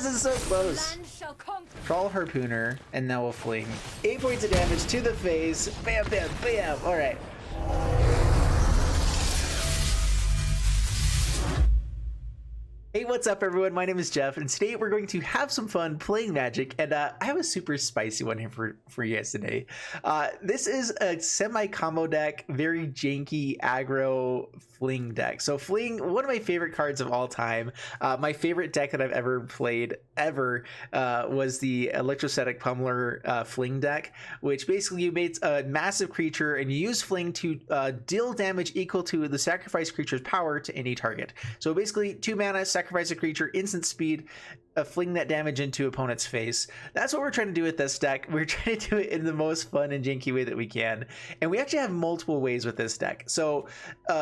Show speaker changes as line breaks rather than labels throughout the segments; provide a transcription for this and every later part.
this is so close. Crawl Harpooner, and now we'll Fling. 8 points of damage to the face. Bam, bam, bam. All right. Hey, what's up everyone? My name is Jeff, and today we're going to have some fun playing Magic, and I have a super spicy one here for you guys today. This is a semi-combo deck, very janky aggro Fling deck. So Fling, one of my favorite cards of all time. My favorite deck that I've ever played, was the Electrostatic Pummeler Fling deck, which basically you made a massive creature and you use Fling to deal damage equal to the sacrifice creature's power to any target. So basically 2 mana, sacrifice a creature, instant speed, fling that damage into opponent's face. That's what we're trying to do with this deck. We're trying to do it in the most fun and janky way that we can, and we actually have multiple ways with this deck. So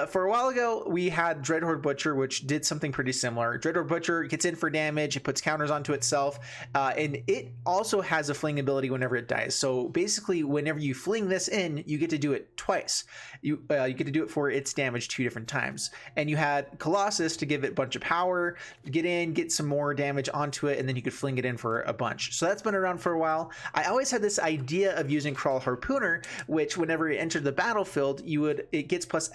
for a while ago we had Dreadhorde Butcher, which did something pretty similar. Dreadhorde Butcher gets in for damage, it puts counters onto itself, and it also has a fling ability whenever it dies. So basically whenever you fling this in, you get to do it twice. You get to do it for its damage 2 different times. And you had Colossus to give it a bunch of power, get in, get some more damage onto it, and then you could fling it in for a bunch. So that's been around for a while. I always had this idea of using Crawl Harpooner, which whenever it entered the battlefield, it gets plus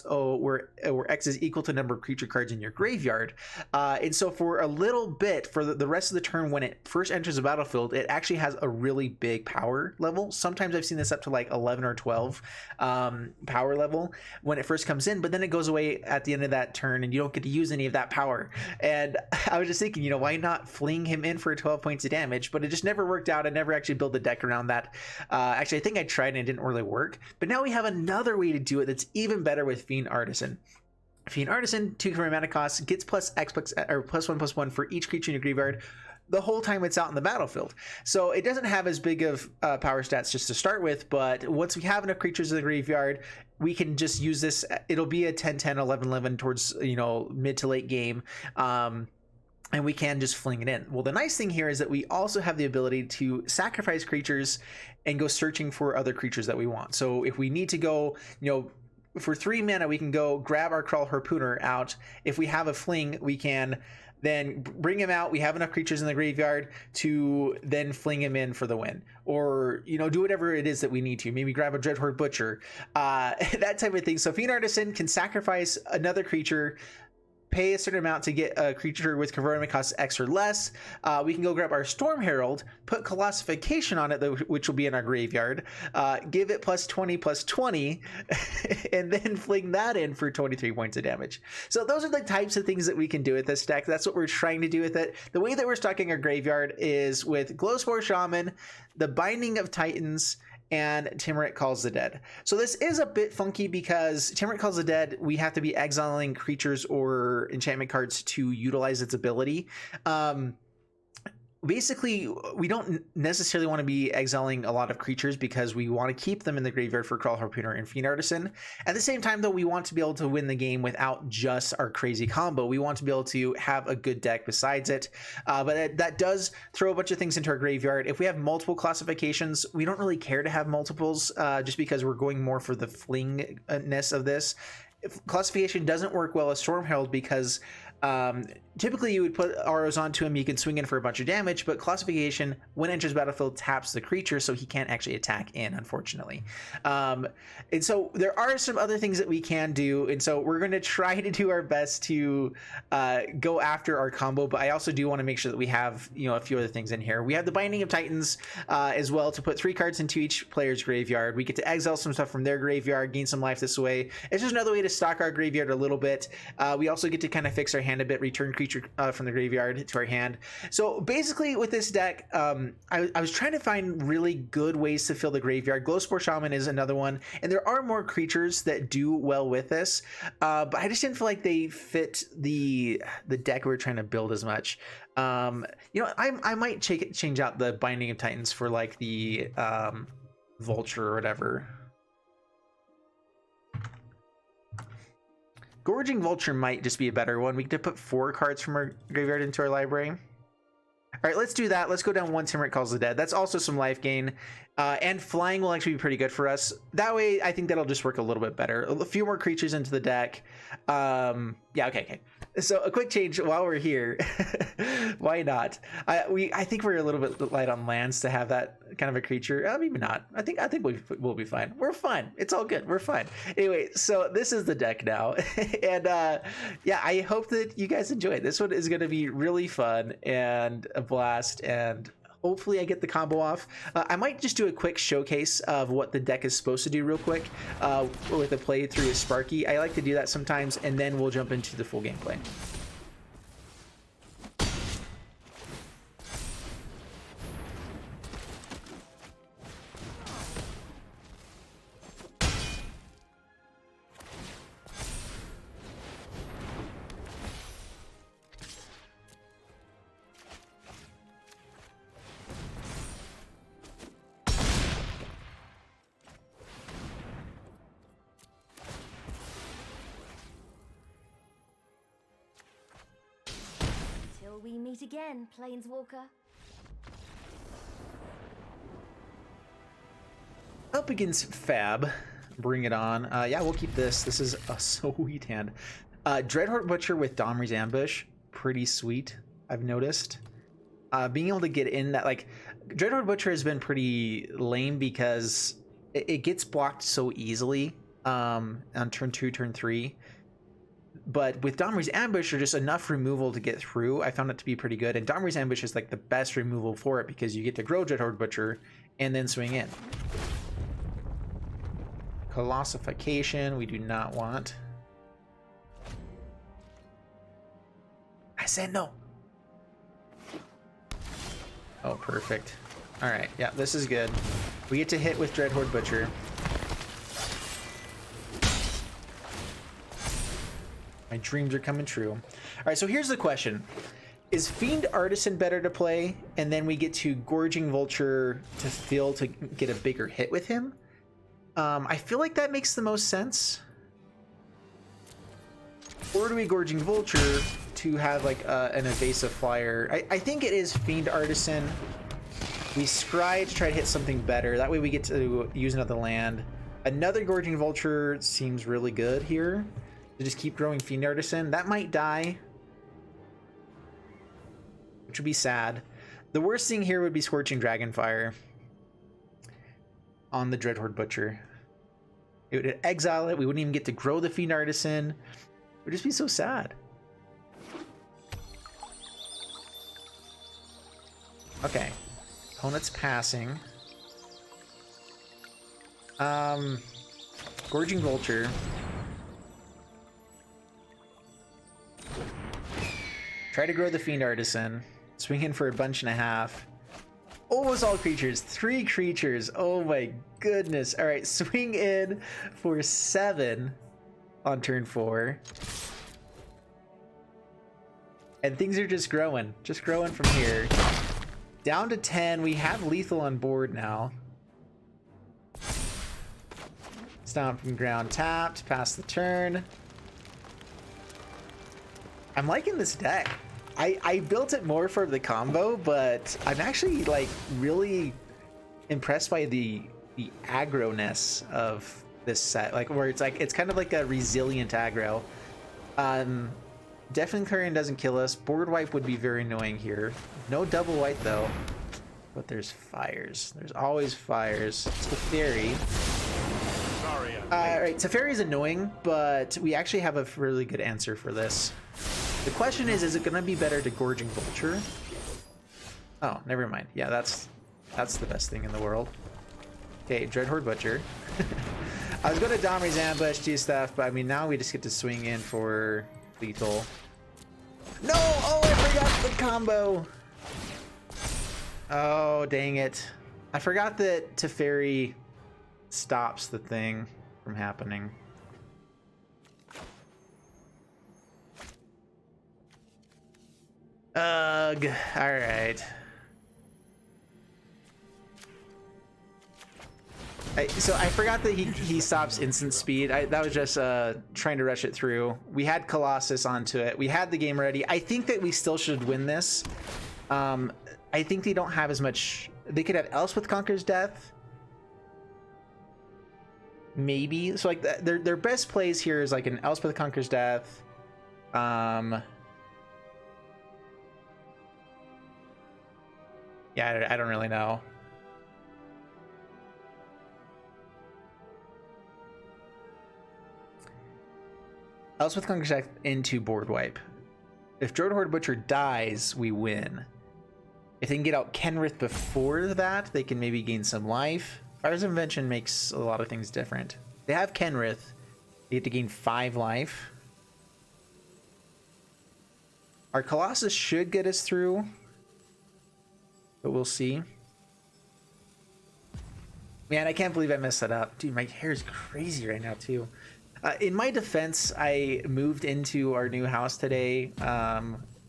O, where X is equal to number of creature cards in your graveyard. And so for a little bit, for the rest of the turn, when it first enters the battlefield, it actually has a really big power level. Sometimes I've seen this up to like 11 or 12 power level when it first comes in, but then it goes away at the end of that turn and you don't get to use any of that power. And I was just thinking, why not fling him in for 12 points of damage? But it just never worked out. I never actually built the deck around that. Actually, I think I tried and it didn't really work. But now we have another way to do it that's even better with Fiend Artisan. Fiend Artisan, 2 mana cost, gets plus +1/+1 for each creature in your graveyard the whole time it's out in the battlefield. So it doesn't have as big of power stats just to start with, but once we have enough creatures in the graveyard, we can just use this. It'll be a 10-10, 11-11 towards mid to late game. And we can just fling it in. Well, the nice thing here is that we also have the ability to sacrifice creatures and go searching for other creatures that we want. So if we need to go, for 3 mana, we can go grab our Crawl Harpooner out. If we have a fling, we can then bring him out. We have enough creatures in the graveyard to then fling him in for the win, or do whatever it is that we need to. Maybe grab a Dreadhorde Butcher, that type of thing. So Fiend Artisan can sacrifice another creature, pay a certain amount to get a creature with conversion costs X or less. We can go grab our Storm Herald, put Colossification on it, which will be in our graveyard, give it +20/+20, and then fling that in for 23 points of damage. So those are the types of things that we can do with this deck. That's what we're trying to do with it. The way that we're stocking our graveyard is with Glowspore Shaman, the Binding of Titans, and Timurit Calls the Dead. So this is a bit funky because Timurit Calls the Dead, we have to be exiling creatures or enchantment cards to utilize its ability. Basically, we don't necessarily want to be exiling a lot of creatures because we want to keep them in the graveyard for Crawl Harpooner and Fiend Artisan. At the same time, though, we want to be able to win the game without just our crazy combo. We want to be able to have a good deck besides it. But that does throw a bunch of things into our graveyard. If we have multiple classifications, we don't really care to have multiples just because we're going more for the flingness of this. If classification doesn't work well as Storm Herald because typically you would put arrows onto him, you can swing in for a bunch of damage, but classification, when it enters battlefield, taps the creature, so he can't actually attack in, unfortunately. And so there are some other things that we can do, and so we're going to try to do our best to go after our combo, but I also do want to make sure that we have a few other things in here. We have the Binding of Titans as well, to put 3 cards into each player's graveyard. We get to exile some stuff from their graveyard, gain some life this way. It's just another way to stock our graveyard a little bit. We also get to kind of fix our hand a bit, return creature from the graveyard to our hand. So basically with this deck, I was trying to find really good ways to fill the graveyard. Glowspore Shaman is another one, and there are more creatures that do well with this, but I just didn't feel like they fit the deck we were trying to build as much. I might change out the Binding of Titans for like the Vulture or whatever. Gorging Vulture might just be a better one. We get to put 4 cards from our graveyard into our library. All right, let's do that. Let's go down 1 Timurit Calls the Dead. That's also some life gain. And flying will actually be pretty good for us. That way, I think that'll just work a little bit better. A few more creatures into the deck. Yeah, okay. So a quick change while we're here. Why not? I think we're a little bit light on lands to have that kind of a creature. Maybe not. I think we'll be fine. We're fine. It's all good. We're fine. Anyway, so this is the deck now, and yeah, I hope that you guys enjoy it. This one is going to be really fun and a blast, and hopefully I get the combo off. I might just do a quick showcase of what the deck is supposed to do real quick with a playthrough of Sparky. I like to do that sometimes, and then we'll jump into the full gameplay.
We meet again, Planeswalker.
Up against Fab. Bring it on. Yeah, we'll keep this. This is a sweet hand. Dreadhorde Butcher with Domri's Ambush. Pretty sweet, I've noticed. Being able to get in that, like, Dreadhorde Butcher has been pretty lame because it gets blocked so easily on turn 2, turn 3. But with Domri's Ambush, there's just enough removal to get through. I found it to be pretty good. And Domri's Ambush is like the best removal for it because you get to grow Dreadhorde Butcher and then swing in. Colossification, we do not want. I said no. Oh, perfect. All right, yeah, this is good. We get to hit with Dreadhorde Butcher. My dreams are coming true. All right, so here's the question. Is Fiend Artisan better to play, and then we get to Gorging Vulture to fill to get a bigger hit with him? I feel like that makes the most sense. Or do we Gorging Vulture to have like an evasive flyer? I think it is Fiend Artisan. We scry to try to hit something better. That way we get to use another land. Another Gorging Vulture seems really good here. To just keep growing Fiend Artisan. That might die, which would be sad. The worst thing here would be Scorching Dragonfire on the Dreadhorde Butcher. It would exile it. We wouldn't even get to grow the Fiend Artisan. It would just be so sad. Okay. Opponent's passing. Gorging Vulture. Try to grow the Fiend Artisan. Swing in for a bunch and a half. Almost all creatures. 3 creatures. Oh my goodness. All right, swing in for 7 on turn 4. And things are just growing. Just growing from here. Down to 10. We have lethal on board now. Stomping Ground tapped. Pass the turn. I'm liking this deck. I built it more for the combo, but I'm actually like really impressed by the aggro-ness of this set. Like where it's kind of like a resilient aggro. Deafening Clarion doesn't kill us. Board wipe would be very annoying here. No double white though. But there's fires. There's always fires. Teferi. Alright, Teferi is annoying, but we actually have a really good answer for this. The question is it going to be better to Gorging Vulture? Oh, never mind. Yeah, that's the best thing in the world. Okay, Dreadhorde Butcher. I was going to Domri's Ambush, stuff, but I mean, now we just get to swing in for lethal. No! Oh, I forgot the combo! Oh, dang it. I forgot that Teferi stops the thing from happening. Ugh. Alright. So I forgot that he stops instant speed. That was just trying to rush it through. We had Colossus onto it. We had the game ready. I think that we still should win this. I think they don't have as much. They could have Elspeth Conquers Death. Maybe. So like their best plays here is like an Elspeth Conquers Death. Yeah, I don't really know. Elspeth Conquers Death into board wipe. If Droid Horde Butcher dies, we win. If they can get out Kenrith before that, they can maybe gain some life. Fire's Invention makes a lot of things different. They have Kenrith. They get to gain 5 life. Our Colossus should get us through, but we'll see. Man, I can't believe I messed that up. Dude, my hair is crazy right now, too. In my defense, I moved into our new house today.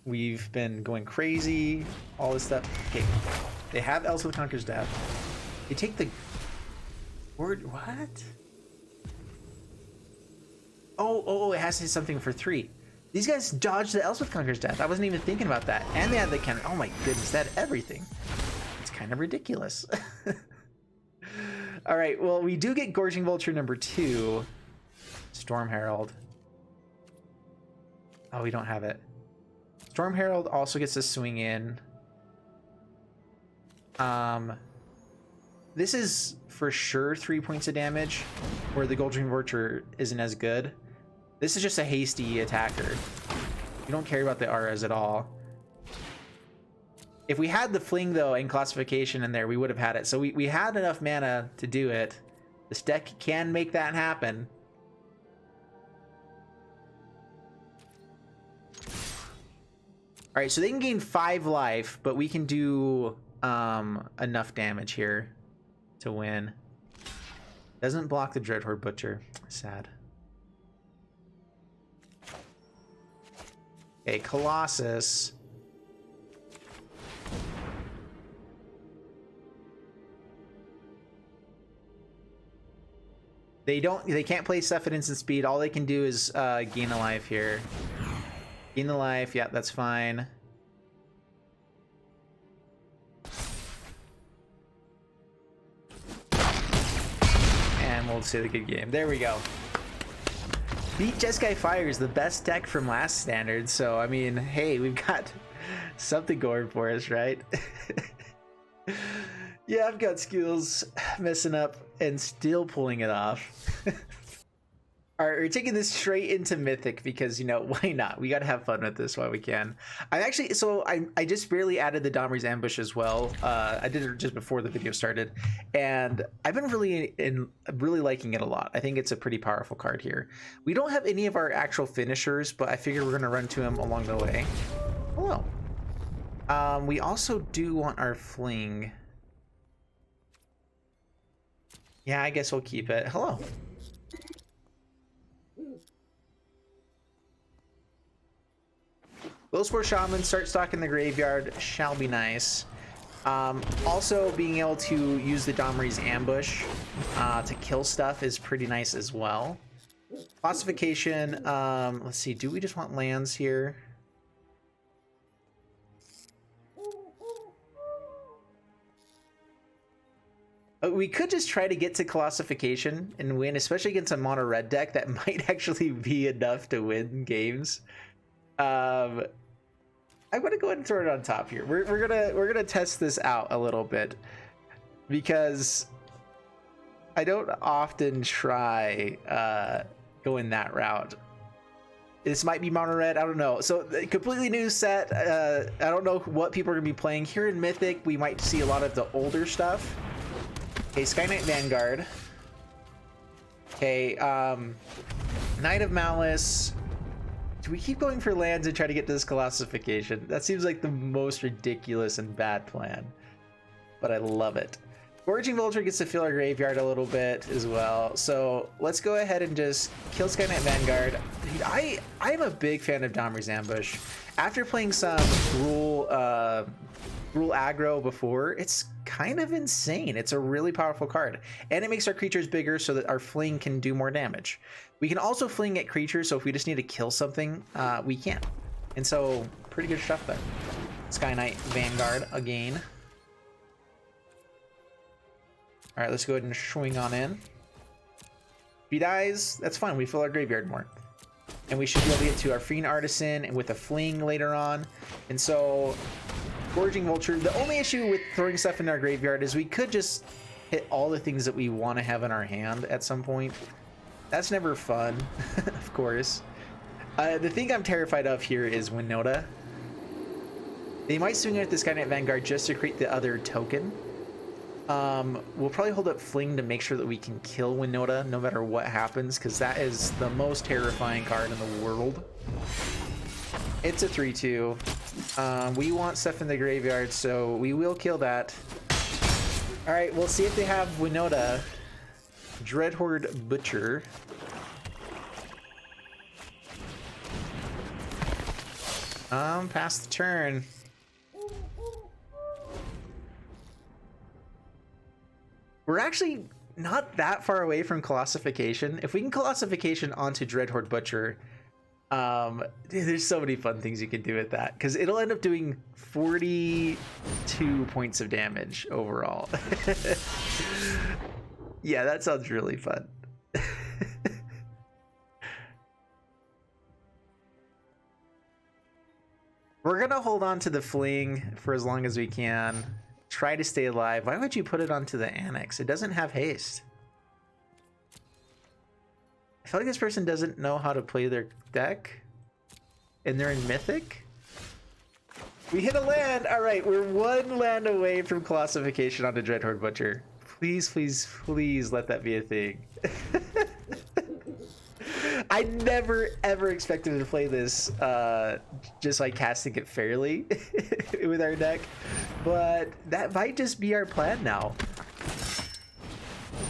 We've been going crazy, all this stuff. Okay, they have Elspeth Conquers Death. They take the word. What? Oh, it has to hit something for 3. These guys dodged the Elspeth Conquers Death. I wasn't even thinking about that. And they had the cannon. Oh my goodness, that had everything. It's kind of ridiculous. All right, well, we do get Gorging Vulture number 2. Storm Herald. Oh, we don't have it. Storm Herald also gets to swing in. This is for sure 3 points of damage, where the Gorging Vulture isn't as good. This is just a hasty attacker. We don't care about the auras at all. If we had the Fling, though, and Classification in there, we would have had it. So we had enough mana to do it. This deck can make that happen. All right, so they can gain 5 life, but we can do enough damage here to win. Doesn't block the Dread Horde Butcher. Sad. Okay, Colossus. They can't play stuff at instant speed. All they can do is gain a life here. Gain the life, yeah, that's fine. And we'll say the good game. There we go. Beat Jeskai Fire is the best deck from last standard, so I mean, hey, we've got something going for us, right? Yeah, I've got skills messing up and still pulling it off. All right, we're taking this straight into Mythic because, you know, why not? We got to have fun with this while we can. I just barely added the Domri's Ambush as well. I did it just before the video started, and I've been really liking it a lot. I think it's a pretty powerful card here. We don't have any of our actual finishers, but I figure we're going to run to him along the way. Hello. We also do want our Fling. Yeah, I guess we'll keep it. Hello. Willspore Shaman, start stocking the graveyard shall be nice. Also, being able to use the Domri's Ambush to kill stuff is pretty nice as well. Classification, let's see, do we just want lands here? We could just try to get to Classification and win, especially against a mono red deck that might actually be enough to win games. I'm gonna go ahead and throw it on top here. We're gonna test this out a little bit because I don't often try going that route. This might be mono red, I don't know. So completely new set. I don't know what people are gonna be playing here in Mythic. We might see a lot of the older stuff. Okay, Sky Knight Vanguard. Okay, Knight of Malice. Do we keep going for lands and try to get to this Classification? That seems like the most ridiculous and bad plan, but I love it. Gorging Vulture gets to fill our graveyard a little bit as well, so let's go ahead and just kill Sky Knight Vanguard. Dude, I'm a big fan of Domri's Ambush. After playing some rule aggro before, it's kind of insane. It's a really powerful card, and it makes our creatures bigger so that our Fling can do more damage. We can also Fling at creatures, so if we just need to kill something, we can. And so, pretty good stuff there. Sky Knight Vanguard again. All right, let's go ahead and swing on in. If he dies, that's fine. We fill our graveyard more. And we should be able to get to our Fiend Artisan and with a Fling later on. And so, Gorging Vulture. The only issue with throwing stuff in our graveyard is we could just hit all the things that we want to have in our hand at some point. That's never fun, of course. The thing I'm terrified of here is Winota. They might swing at this Skynet Vanguard just to create the other token. We'll probably hold up Fling to make sure that we can kill Winota no matter what happens, because that is the most terrifying card in the world. It's a 3/2. We want stuff in the graveyard, so we will kill that. All right, we'll see if they have Winota. Dreadhorde Butcher. Pass the turn. We're actually not that far away from Colossification. If we can Colossification onto Dreadhorde Butcher, there's so many fun things you can do with that, because it'll end up doing 42 points of damage overall. Yeah, that sounds really fun. We're gonna hold on to the Fling for as long as we can. Try to stay alive. Why would you put it onto the Annex? It doesn't have haste. I feel like this person doesn't know how to play their deck, and they're in Mythic. We hit a land. All right, we're one land away from Colossification onto Dreadhorde Butcher. Please, please, please let that be a thing. I never ever expected to play this just like casting it fairly with our deck, but that might just be our plan now.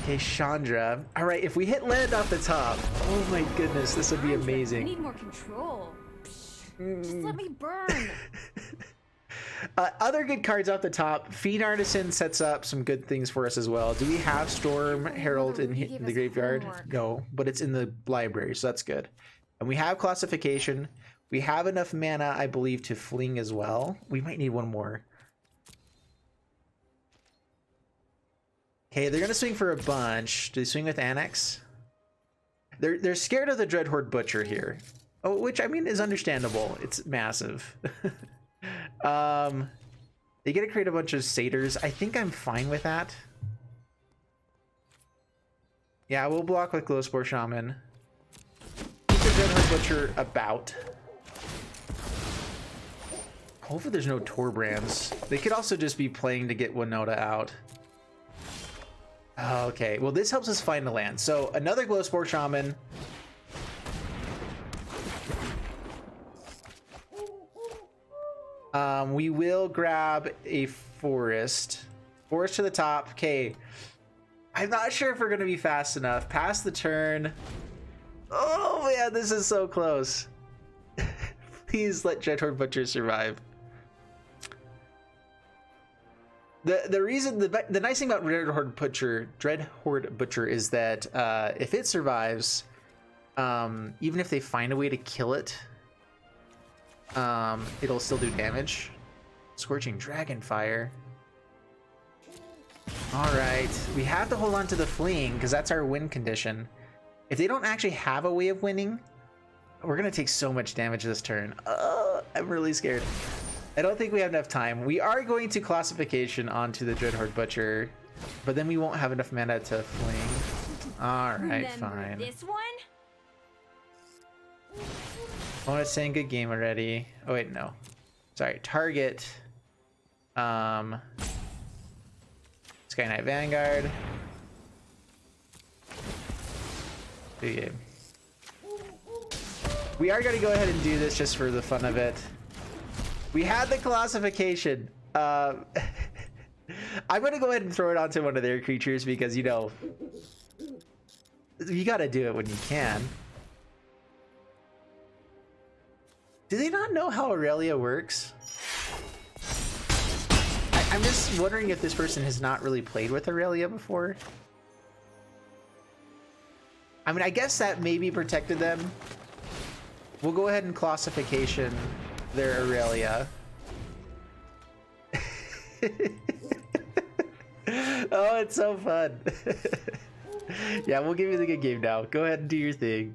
Okay, Chandra. All right, if we hit land off the top, oh my goodness, this would be amazing.
I need more control. Just let me burn.
Other good cards off the top. Fiend Artisan sets up some good things for us as well. Do we have Storm Herald in the graveyard? No, but it's in the library, so that's good. And we have Classification. We have enough mana, I believe, to Fling as well. We might need one more. Okay, they're gonna swing for a bunch. Do they swing with Annex? They're scared of the Dreadhorde Butcher here. Oh, which I mean is understandable. It's massive. They get to create a bunch of satyrs. I think I'm fine with that. Yeah, we'll block with Glowspore Shaman. Keep the Dreadhorde Butcher about. Hopefully there's no Torbrands. They could also just be playing to get Winota out. Okay, well this helps us find the land. So another Glowspore Shaman. We will grab a forest. Forest to the top. Okay. I'm not sure if we're going to be fast enough. Pass the turn. Oh man, this is so close. Please let Dreadhorde Butcher survive. The reason, the nice thing about Dreadhorde Butcher is that if it survives, even if they find a way to kill it, it'll still do damage. Scorching Dragonfire. All right, we have to hold on to the Fling because that's our win condition. If they don't actually have a way of winning, we're gonna take so much damage this turn. I'm really scared. I don't think we have enough time. We are going to Classification onto the Dreadhorde Butcher, but then we won't have enough mana to Fling. All right, fine.
This one?
I want to say good game already. Oh wait, no. Sorry, target. Sky Knight Vanguard. Good game. We are going to go ahead and do this just for the fun of it. We had the Classification. I'm going to go ahead and throw it onto one of their creatures because, you know, you got to do it when you can. Do they not know how Aurelia works? I'm just wondering if this person has not really played with Aurelia before. I mean, I guess that maybe protected them. We'll go ahead and Classification their Aurelia. Oh, it's so fun. Yeah, we'll give you the good game now. Go ahead and do your thing.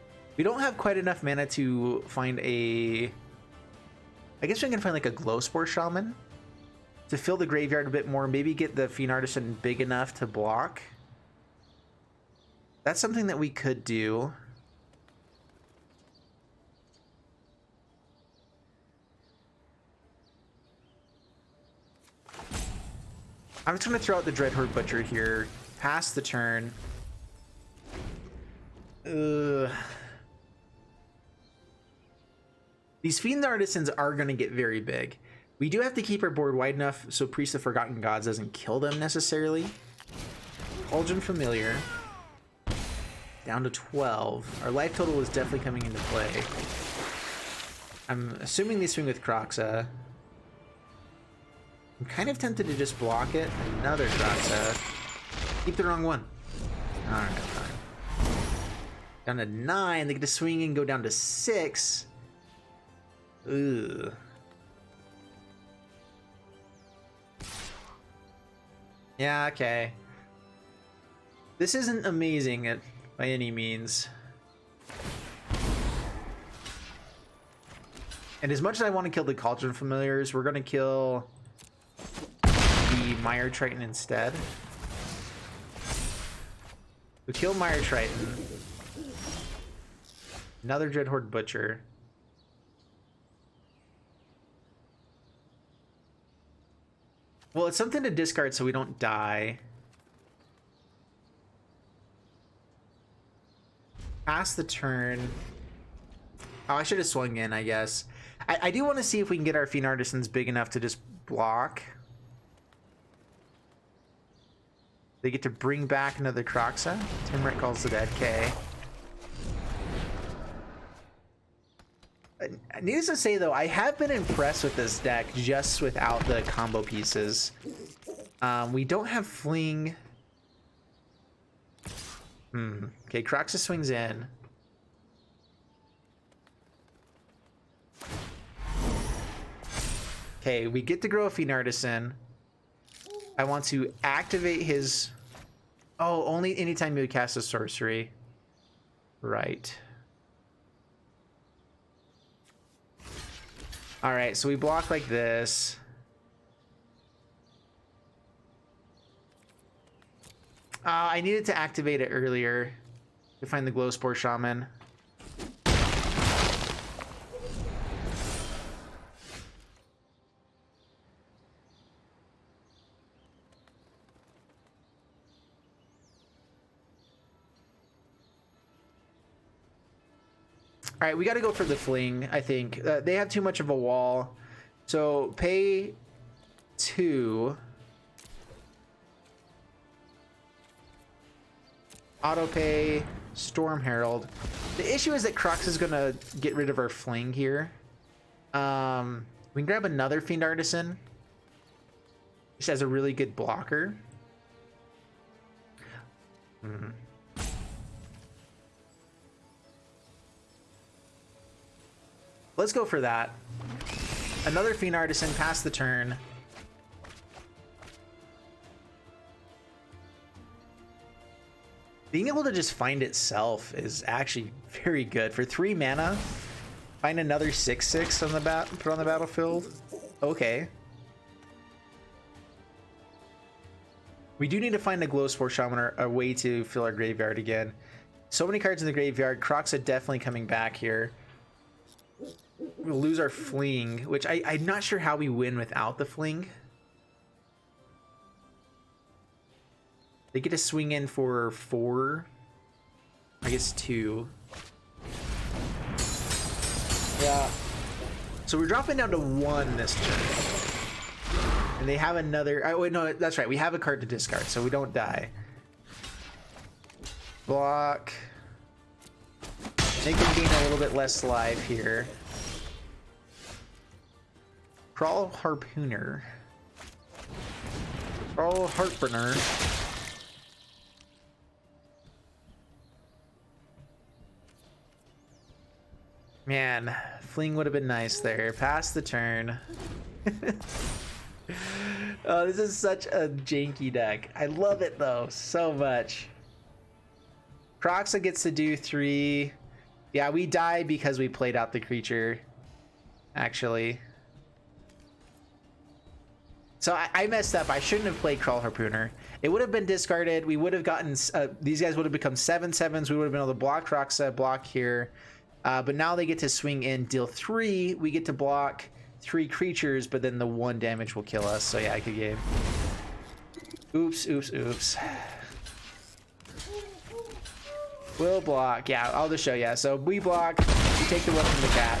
We don't have quite enough mana to find a... I guess we can find like a Glow Spore Shaman to fill the graveyard a bit more. Maybe get the Fiend Artisan big enough to block. That's something that we could do. I'm just going to throw out the Dreadhorde Butcher here. Pass the turn. These Fiend Artisans are going to get very big. We do have to keep our board wide enough so Priest of Forgotten Gods doesn't kill them necessarily. Cauldron Familiar. Down to 12. Our life total is definitely coming into play. I'm assuming they swing with Kroxa. I'm kind of tempted to just block it. Another Kroxa. Keep the wrong one. Alright, fine. Down to 9. They get to swing and go down to 6. Ugh. Yeah, okay. This isn't amazing by any means. And as much as I want to kill the Cauldron Familiars, we're going to kill the Mire Triton instead. We kill Mire Triton. Another Dreadhorde Butcher. Well, it's something to discard so we don't die. Pass the turn. Oh, I should have swung in, I guess. I do want to see if we can get our Fiend Artisans big enough to just block. They get to bring back another Kroxa. Timrit calls the dead K. Needless to say, though, I have been impressed with this deck just without the combo pieces. We don't have Fling. Okay, Kroxa swings in. Okay, we get to grow a Fiend Artisan. I want to activate his... Oh, only anytime you cast a sorcery. Right. All right, so we block like this. I needed to activate it earlier to find the Glow Spore Shaman. All right, we got to go for the Fling, I think. They have too much of a wall. So pay 2. Auto pay, Storm Herald. The issue is that Kroxa is going to get rid of our Fling here. We can grab another Fiend Artisan. Which has a really good blocker. Let's go for that. Another Fiend Artisan, pass the turn. Being able to just find itself is actually very good. For 3 mana, find another 6/6 on the put on the battlefield. Okay. We do need to find a Glow Spore Shaman or a way to fill our graveyard again. So many cards in the graveyard. Kroxa definitely coming back here. We'll lose our Fling, which I'm not sure how we win without the Fling. They get to swing in for 4. I guess 2. Yeah. So we're dropping down to 1 this turn. And they have another... Oh, wait, no, that's right. We have a card to discard, so we don't die. Block. Make them gain a little bit less life here. Crawl Harpooner. Crawl Harpooner. Man, Fling would have been nice there. Pass the turn. Oh, this is such a janky deck. I love it though so much. Kroxa gets to do 3. Yeah, we die because we played out the creature, actually. So I messed up. I shouldn't have played Crawl Harpooner. It would have been discarded. We would have gotten... these guys would have become 7/7s. We would have been able to block Roxa, block here. But now they get to swing in, deal 3. We get to block 3 creatures, but then the 1 damage will kill us. So yeah, good game. Oops, oops, oops. We'll block. Yeah, I'll just show you. So we block. We take the 1 from the cat.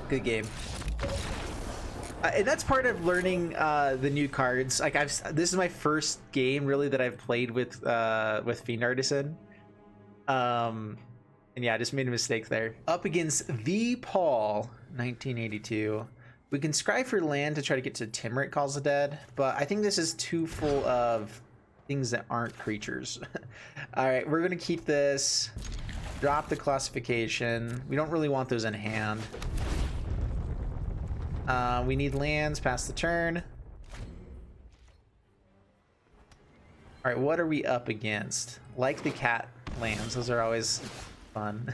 Good game. And that's part of learning the new cards. Like this is my first game really that I've played with Fiend Artisan. And yeah, I just made a mistake there. Up against the Paul, 1982. We can scry for land to try to get to Timurit Calls the Dead, but I think this is too full of things that aren't creatures. All right, we're gonna keep this. Drop the classification. We don't really want those in hand. We need lands past the turn. All right, what are we up against? Like the cat lands, those are always fun.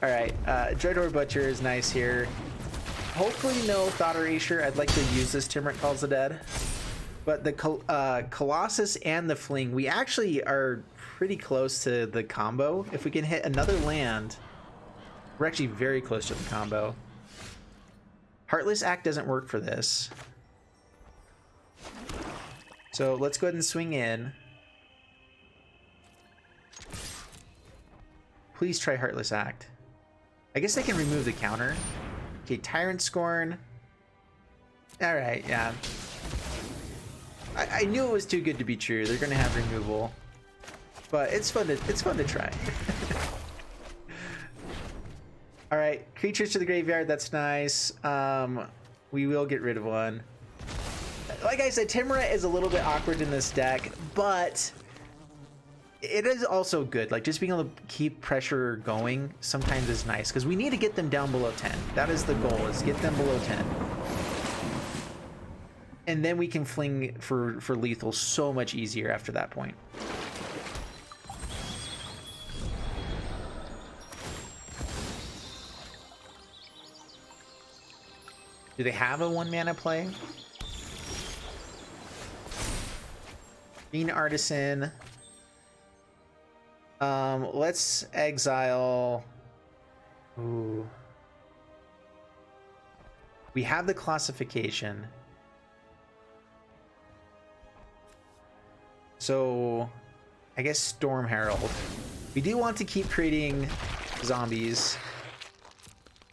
All right, Dreadhorde Butcher is nice here. Hopefully no Thought Erasure. I'd like to use this Timurit Calls the Dead. But the Colossus and the Fling, we actually are pretty close to the combo. If we can hit another land, we're actually very close to the combo. Heartless Act doesn't work for this. So let's go ahead and swing in. Please try Heartless Act. I guess they can remove the counter. Okay, Tyrant Scorn. All right, yeah. I knew it was too good to be true. They're gonna have removal, but it's fun to try. All right, creatures to the graveyard. That's nice. We will get rid of one. Like I said, Timurit is a little bit awkward in this deck, but it is also good. Like just being able to keep pressure going sometimes is nice because we need to get them down below 10. That is the goal, is get them below 10. And then we can fling for lethal so much easier after that point. Do they have a 1-mana play? Fiend Artisan. Let's exile. Ooh. We have the classification. So I guess Storm Herald. We do want to keep creating zombies.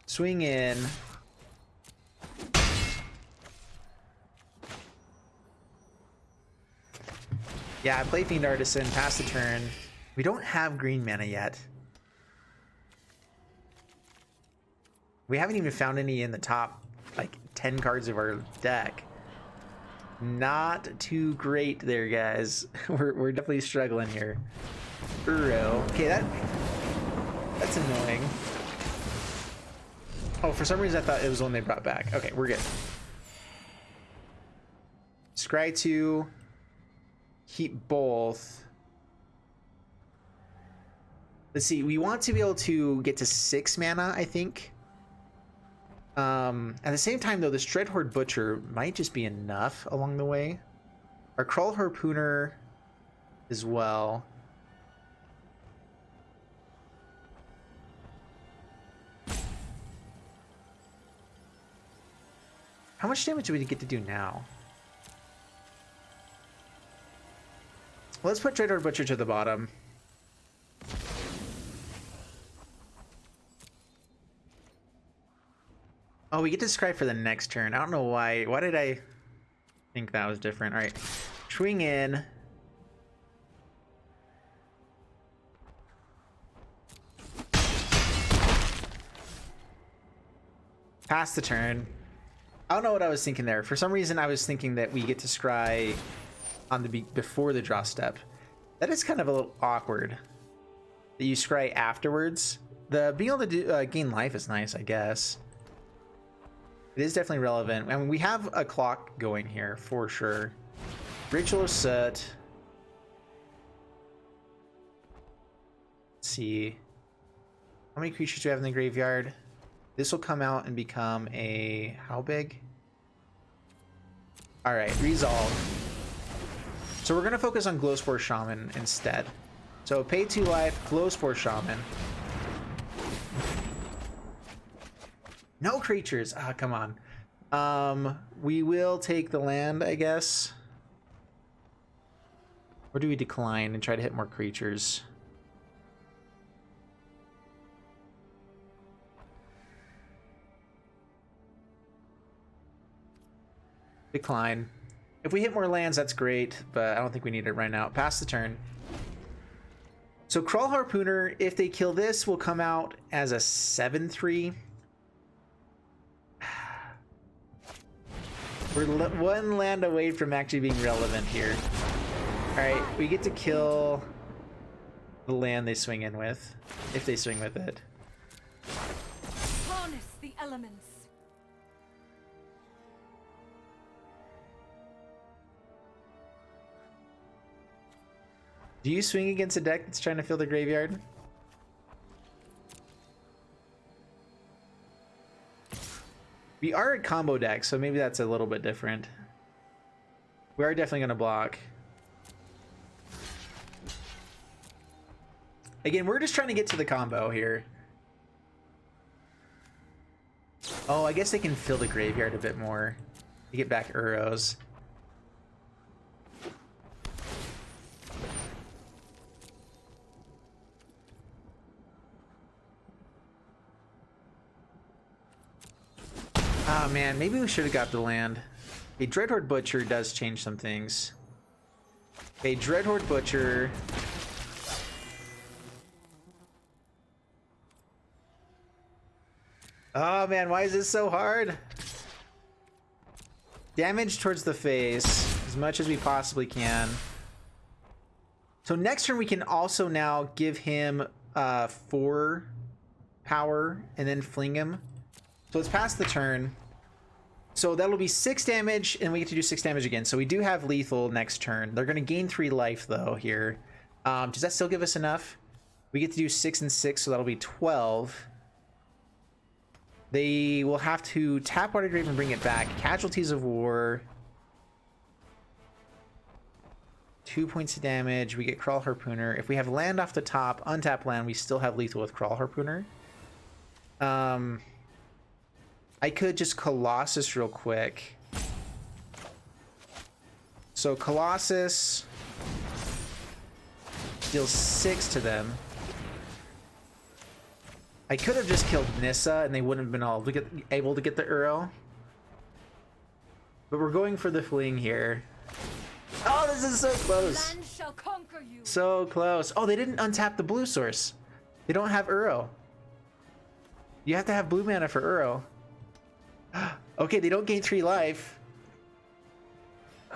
Swing in. Yeah, I play Fiend Artisan, pass the turn. We don't have green mana yet. We haven't even found any in the top, like, 10 cards of our deck. Not too great there, guys. We're definitely struggling here. Uro. Okay, that's annoying. Oh, for some reason I thought it was the one they brought back. Okay, we're good. Scry 2. Keep both. Let's see, we want to be able to get to 6 mana, I think. At the same time, though, this Dreadhorde Butcher might just be enough along the way. Our Crawl Harpooner as well. How much damage do we get to do now? Let's put Dreadhorde Butcher to the bottom. Oh, we get to scry for the next turn. I don't know why. Why did I think that was different? All right. Swing in. Pass the turn. I don't know what I was thinking there. For some reason, I was thinking that we get to scry on the before the draw step. That is kind of a little awkward. That you scry afterwards. The being able to do, gain life is nice, I guess. It is definitely relevant. I mean, we have a clock going here for sure. Ritual of Soot. Let's see. How many creatures do we have in the graveyard? This will come out and become a... how big? Alright, resolve. So we're going to focus on Glowspore Shaman instead. So pay 2 life, Glowspore Shaman. No creatures! Ah, come on. We will take the land, I guess. Or do we decline and try to hit more creatures? Decline. If we hit more lands, that's great, but I don't think we need it right now. Pass the turn. So Crawl Harpooner, if they kill this, will come out as a 7/3. We're one land away from actually being relevant here. Alright, we get to kill the land they swing in with, if they swing with it.
Harness the elements.
Do you swing against a deck that's trying to fill the graveyard? We are a combo deck, so maybe that's a little bit different. We are definitely going to block. Again, we're just trying to get to the combo here. Oh, I guess they can fill the graveyard a bit more to get back Uros. Oh man, maybe we should have got the land. A Dreadhorde Butcher does change some things. A Dreadhorde Butcher. Oh man, why is this so hard? Damage towards the face as much as we possibly can. So next turn we can also now give him 4 power and then fling him. So let's pass the turn. So that'll be 6 damage, and we get to do 6 damage again. So we do have lethal next turn. They're going to gain 3 life, though, here. Does that still give us enough? We get to do 6 and 6, so that'll be 12. They will have to tap Watergrave and bring it back. Casualties of War. 2 points of damage. We get Crawl Harpooner. If we have land off the top, untap land, we still have lethal with Crawl Harpooner. I could just Colossus real quick. So Colossus deals 6 to them. I could have just killed Nissa and they wouldn't have been able to get the Uro. But we're going for the Fling here. Oh, this is so close.
Land shall conquer you.
So close. Oh, they didn't untap the blue source. They don't have Uro. You have to have blue mana for Uro. Okay, they don't gain 3 life.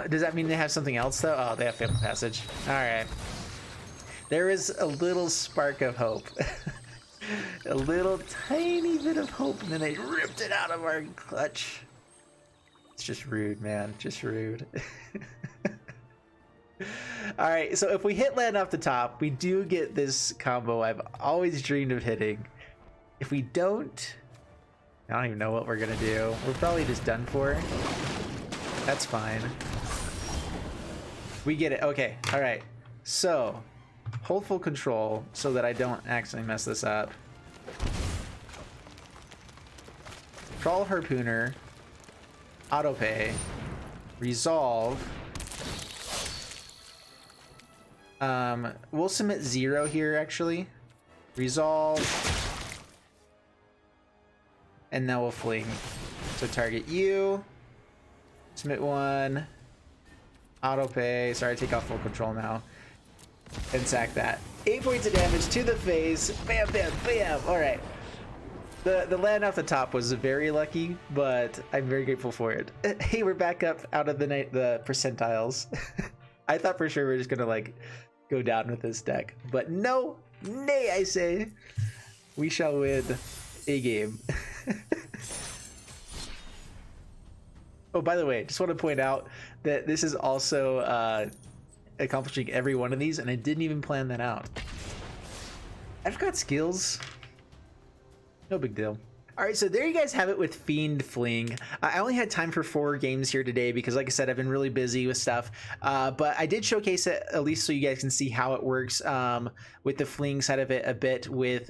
Does that mean they have something else though? Oh, they have Family Passage. Alright. There is a little spark of hope. A little tiny bit of hope, and then they ripped it out of our clutch. It's just rude, man. Just rude. Alright, so if we hit land off the top, we do get this combo I've always dreamed of hitting. If we don't, I don't even know what we're gonna do. We're probably just done for. That's fine. We get it. Okay. All right. So hold full control so that I don't accidentally mess this up. Crawl Harpooner. Autopay. Resolve. We'll submit 0 here actually. Resolve. And now we'll fling. So target you. Submit 1. Autopay. Sorry, take off full control now. And sack that. 8 points of damage to the face. Bam, bam, bam. Alright. The land off the top was very lucky, but I'm very grateful for it. Hey, we're back up out of the percentiles. I thought for sure we were just gonna like go down with this deck. But no, nay, I say. We shall win a game. Oh, by the way, just want to point out that this is also accomplishing every one of these, and I didn't even plan that out. I've got skills. No big deal. All right, so there you guys have it with Fiend Fling. I only had time for 4 games here today because, like I said, I've been really busy with stuff. But I did showcase it at least so you guys can see how it works with the Fling side of it a bit with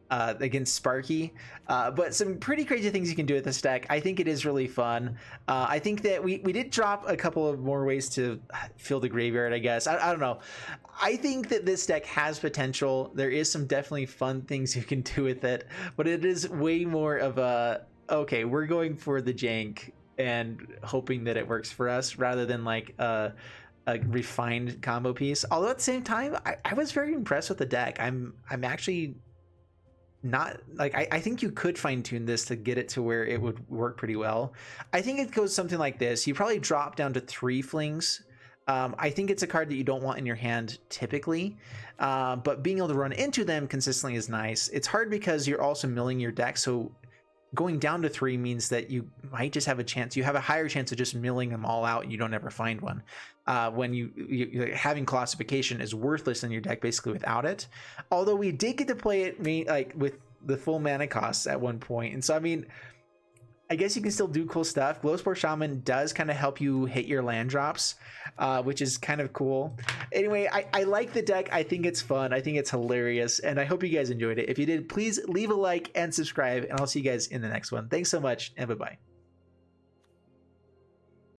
against Sparky. But some pretty crazy things you can do with this deck. I think it is really fun. I think that we did drop a couple of more ways to fill the graveyard, I guess. I don't know. I think that this deck has potential. There is some definitely fun things you can do with it, but it is way more of a, okay, we're going for the jank and hoping that it works for us rather than like a refined combo piece. Although at the same time, I was very impressed with the deck. I'm actually not like, I think you could fine tune this to get it to where it would work pretty well. I think it goes something like this. You probably drop down to 3 Flings. I think it's a card that you don't want in your hand typically, but being able to run into them consistently is nice. It's hard because you're also milling your deck, so going down to 3 means that you might just have a chance. You have a higher chance of just milling them all out and you don't ever find one. When you having classification is worthless in your deck basically without it. Although we did get to play it like with the full mana costs at one point, and so I mean, I guess you can still do cool stuff. Glowspore Shaman does kind of help you hit your land drops, which is kind of cool. Anyway, I like the deck. I think it's fun. I think it's hilarious. And I hope you guys enjoyed it. If you did, please leave a like and subscribe. And I'll see you guys in the next one. Thanks so much and bye-bye.